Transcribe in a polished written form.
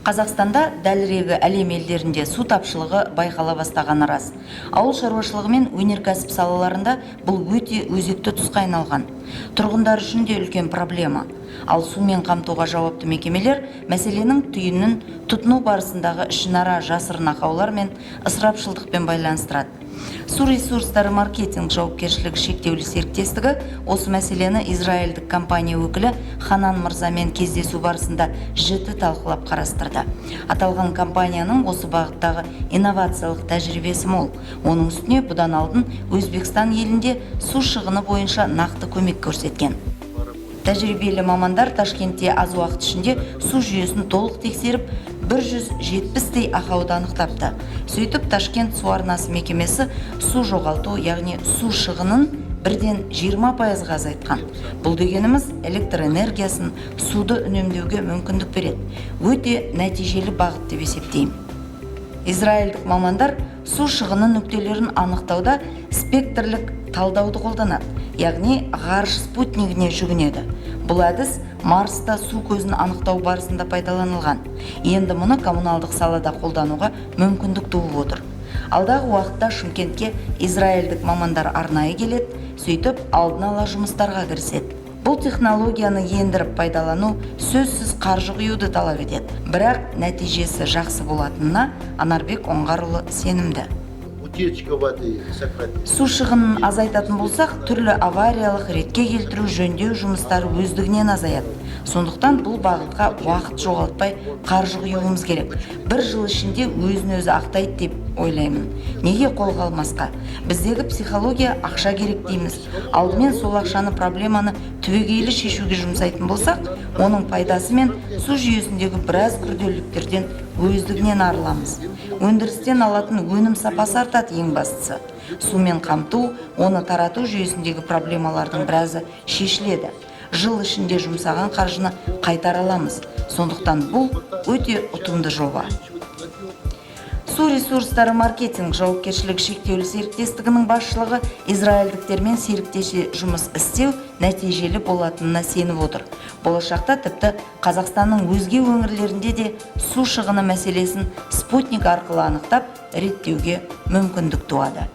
Қазақстанда дәлірегі әлем елдерінде су тапшылығы байқала бастағаны рас. Ауыл шаруашылығы мен өнеркәсіп салаларында бұл өте өзекті тұсқа айналған. Тұрғындар үшін де үлкен проблема. Ал сумен қамтуға жауапты мекемелер мәселенің түйінін тұтыну барысындағы ішінара жасырын ақаулар мен ысырапшылдықпен байланыстырады. Су ресурстары маркетинг жауапкершілігі шектеулі серіктестігі осы мәселені израильдік компания өкілі Ханан Мырзамен кездесу барысында жіті талқылап қарастырды. Аталған компанияның осы бағыттағы инновациялық тәжірибесі мол. Оның үстіне бұдан алдын Өзбекстан елінде су шығыны бойынша нақты көмек көрсеткен. Тәжірибелі мамандар Ташкентте аз уақыт ішінде су жүйесін толық тексеріп, 170-тей ақауды анықтапты. Сөйтіп, Ташкент су арнасы мекемесі су жоғалту, яғни су шығынын 1-20% азайтқан. Бұл дегеніміз электр энергиясын, суды үнемдеуге мүмкіндік береді. Өте нәтижелі бағыт деп есептеймін. Израильдік мамандар су шығыны нүктелерін анықтауда спектрлік талдауды қолданады, яғни ғарыш спутнигіне жүгінеді. Бұл әдіс Марста су көзін анықтау барысында пайдаланылған. Енді мұны коммуналдық салада қолдануға мүмкіндік туып отыр. Алдағы уақытта Шымкентке израильдік мамандар арнайы келеді, сөйтіп алдын ала жұмыстарға кіріседі. Бұл технологияны ендіріп пайдалану сөзсіз қаржы құюды талап етеді. Бірақ нәтижесі жақсы болатынына Анарбек Оңғарұлы сенімді. Су шығынын азайтатын болсақ, түрлі авариялық ретке келтіру жөндеу жұмыстары өздігінен азаяды. Сондықтан бұл бағытқа уақыт жоғалтпай қаржы құюымыз керек. Бір жыл ішінде өзін-өзі ақтайды деп ойлаймын. Неге қолға алмасқа? Біздегі психология ақша керек дейміз. Алдымен сол ақшаны проблеманы түбегейлі шешуге жұмсайтын болсақ, оның пайдасы мен су жүйесіндегі біраз күрделіліктерден өздігінен арыламыз. Өндірістен алатын өнім сапасы артады ең бастысы. Сумен қамту, оны тарату жүйесіндегі проблемалардың біразы шешіледі. Жыл ішінде жұмсаған қаржыны қайтара аламыз. Сондықтан бұл өте ұтымды жоба. Су ресурстары маркетинг жауапкершілігі шектеулі серіктестігінің басшылығы израильдіктермен серіктесе жұмыс істеу нәтижелі болатынына сеніп отыр. Болашақта тіпті Қазақстанның өзге өңірлерінде де су шығыны мәселесін спутник арқылы анықтап, реттеуге мүмкіндік туады.